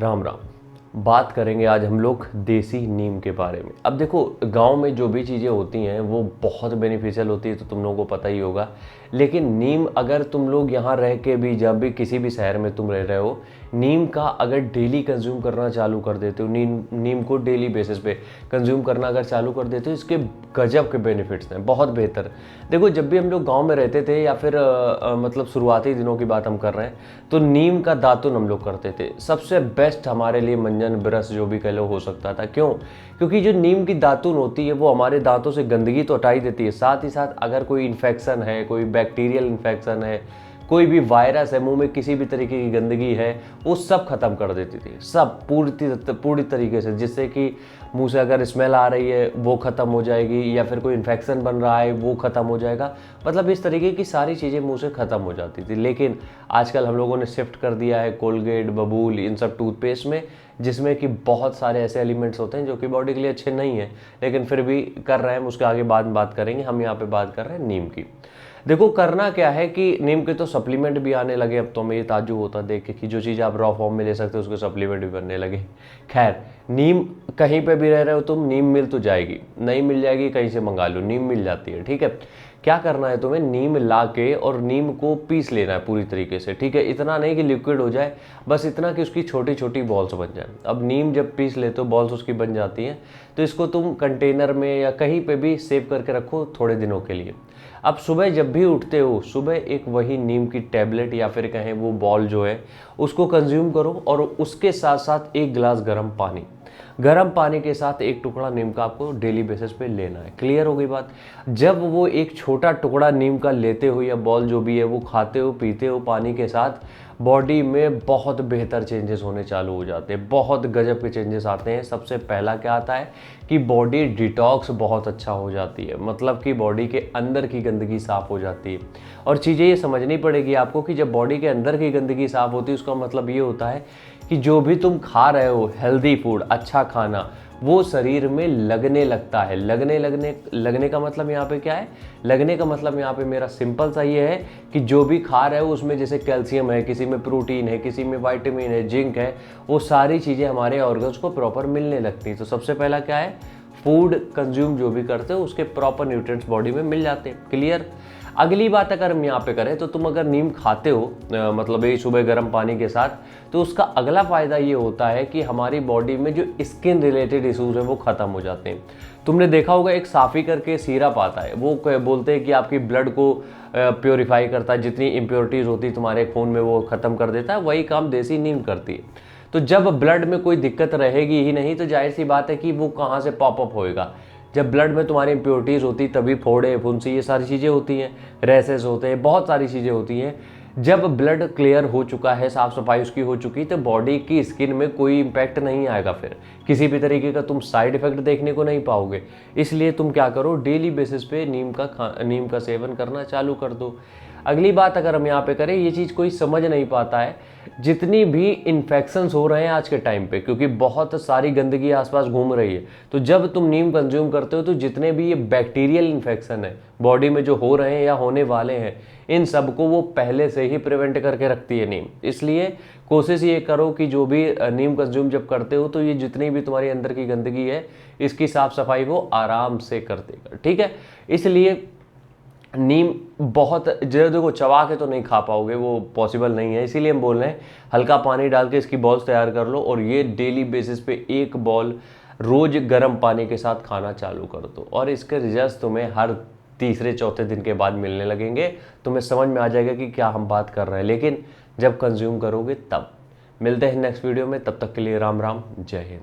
राम राम। बात करेंगे आज हम लोग देसी नीम के बारे में। अब देखो, गांव में जो भी चीज़ें होती हैं वो बहुत बेनिफिशियल होती है, तो तुम लोगों को पता ही होगा। लेकिन नीम अगर तुम लोग यहाँ रह के भी, जब भी किसी भी शहर में तुम रह रहे हो, नीम का अगर डेली कंज्यूम करना चालू कर देते हो, नीम को डेली बेसिस पे कंज्यूम करना अगर चालू कर देते हो, इसके गजब के बेनिफिट्स हैं, बहुत बेहतर। देखो, जब भी हम लोग गाँव में रहते थे या फिर मतलब शुरुआती दिनों की बात हम कर रहे हैं, तो नीम का दातुन हम लोग करते थे। सबसे बेस्ट हमारे लिए मंजन ब्रश जो भी कह लो हो सकता था। क्यों? क्योंकि जो नीम की दातुन होती है वो हमारे दांतों से गंदगी तो हटा ही देती है, साथ ही साथ अगर कोई इन्फेक्शन है, कोई बैक्टीरियल इन्फेक्शन है, कोई भी वायरस है, मुंह में किसी भी तरीके की गंदगी है, वो सब खत्म कर देती थी, सब पूरी तरीके से। जिससे कि मुंह से अगर स्मेल आ रही है वो ख़त्म हो जाएगी, या फिर कोई इन्फेक्शन बन रहा है वो ख़त्म हो जाएगा। मतलब इस तरीके की सारी चीज़ें मुंह से ख़त्म हो जाती थी। लेकिन आजकल हम लोगों ने शिफ्ट कर दिया है कोलगेट, बबूल, इन सब टूथपेस्ट में, जिसमें कि बहुत सारे ऐसे एलिमेंट्स होते हैं जो कि बॉडी के लिए अच्छे नहीं हैं, लेकिन फिर भी कर रहे हैं हम। उसके आगे बाद में बात करेंगे। हम यहाँ पे बात कर रहे हैं नीम की। देखो, करना क्या है कि नीम के तो सप्लीमेंट भी आने लगे। अब तो हमें ये ताज्जुब होता है देख के कि जो चीज़ आप रॉ फॉर्म में ले सकते हो उसके सप्लीमेंट भी बनने लगे। खैर, नीम कहीं पे भी रह रहे हो तुम, नीम मिल तो जाएगी, नहीं मिल जाएगी कहीं से मंगा लो, नीम मिल जाती है। ठीक है, क्या करना है तुम्हें, नीम ला के और नीम को पीस लेना है पूरी तरीके से। ठीक है, इतना नहीं कि लिक्विड हो जाए, बस इतना कि उसकी छोटी छोटी बॉल्स बन जाए। अब नीम जब पीस लेते हो, बॉल्स उसकी बन जाती हैं, तो इसको तुम कंटेनर में या कहीं पे भी सेव करके रखो थोड़े दिनों के लिए। अब सुबह जब भी उठते हो, सुबह एक वही नीम की टैबलेट या फिर कहें वो बॉल जो है उसको कंज्यूम करो, और उसके साथ साथ एक गिलास गर्म पानी के साथ एक टुकड़ा नीम का आपको डेली बेसिस पे लेना है। क्लियर हो गई बात? जब वो एक छोटा टुकड़ा नीम का लेते हो या बॉल जो भी है वो खाते हो, पीते हो पानी के साथ, बॉडी में बहुत बेहतर चेंजेस होने चालू हो जाते हैं, बहुत गजब के चेंजेस आते हैं। सबसे पहला क्या आता है कि बॉडी डिटॉक्स बहुत अच्छा हो जाती है, मतलब कि बॉडी के अंदर की गंदगी साफ़ हो जाती है। और चीज़ें ये समझनी पड़ेगी आपको कि जब बॉडी के अंदर की गंदगी साफ़ होती है, उसका मतलब ये होता है कि जो भी तुम खा रहे हो, हेल्दी फूड, अच्छा खाना, वो शरीर में लगने लगता है। लगने का मतलब यहाँ पे क्या है? लगने का मतलब यहाँ पे मेरा सिंपल सा ये है कि जो भी खा रहे हो उसमें जैसे कैल्शियम है, किसी में प्रोटीन है, किसी में विटामिन है, जिंक है, वो सारी चीज़ें हमारे ऑर्गन्स को प्रॉपर मिलने लगती हैं। तो सबसे पहला क्या है, फूड कंज्यूम जो भी करते हो उसके प्रॉपर न्यूट्रिएंट्स बॉडी में मिल जाते हैं। क्लियर? अगली बात अगर हम यहाँ पे करें, तो तुम अगर नीम खाते हो मतलब ये सुबह गर्म पानी के साथ, तो उसका अगला फ़ायदा ये होता है कि हमारी बॉडी में जो स्किन रिलेटेड इश्यूज है वो ख़त्म हो जाते हैं। तुमने देखा होगा एक साफ़ी करके सिरप आता है, वो बोलते हैं कि आपकी ब्लड को प्योरीफाई करता है, जितनी इम्प्योरिटीज़ होती है तुम्हारे खून में वो ख़त्म कर देता है। वही काम देसी नीम करती है। तो जब ब्लड में कोई दिक्कत रहेगी ही नहीं, तो जाहिर सी बात है कि वो कहाँ से पॉपअप होएगा। जब ब्लड में तुम्हारी इम्प्योरिटीज़ होती तभी फोड़े, फुंसी, ये सारी चीज़ें होती हैं, रैसेस होते हैं, बहुत सारी चीज़ें होती हैं। जब ब्लड क्लियर हो चुका है, साफ़ सफाई उसकी हो चुकी, तो बॉडी की स्किन में कोई इम्पैक्ट नहीं आएगा, फिर किसी भी तरीके का तुम साइड इफेक्ट देखने को नहीं पाओगे। इसलिए तुम क्या करो, डेली बेसिस पे नीम का सेवन करना चालू कर दो। अगली बात अगर हम यहाँ पे करें, ये चीज़ कोई समझ नहीं पाता है, जितनी भी इन्फेक्शंस हो रहे हैं आज के टाइम पे, क्योंकि बहुत सारी गंदगी आसपास घूम रही है, तो जब तुम नीम कंज्यूम करते हो तो जितने भी ये बैक्टीरियल इन्फेक्शन है बॉडी में जो हो रहे हैं या होने वाले हैं, इन सबको वो पहले से ही प्रिवेंट करके रखती है नीम। इसलिए कोशिश ये करो कि जो भी नीम कंज्यूम जब करते हो, तो ये जितनी भी तुम्हारी अंदर की गंदगी है इसकी साफ सफाई वो आराम से कर देगा। ठीक है, इसलिए नीम बहुत जो, देखो चबा के तो नहीं खा पाओगे, वो पॉसिबल नहीं है। इसीलिए हम बोल रहे हैं हल्का पानी डाल के इसकी बॉल्स तैयार कर लो, और ये डेली बेसिस पे एक बॉल रोज गर्म पानी के साथ खाना चालू कर दो, और इसके रिजल्ट तुम्हें हर तीसरे चौथे दिन के बाद मिलने लगेंगे। तुम्हें समझ में आ जाएगा कि क्या हम बात कर रहे हैं, लेकिन जब कंज्यूम करोगे तब। मिलते हैं नेक्स्ट वीडियो में, तब तक के लिए राम राम, जय हिंद।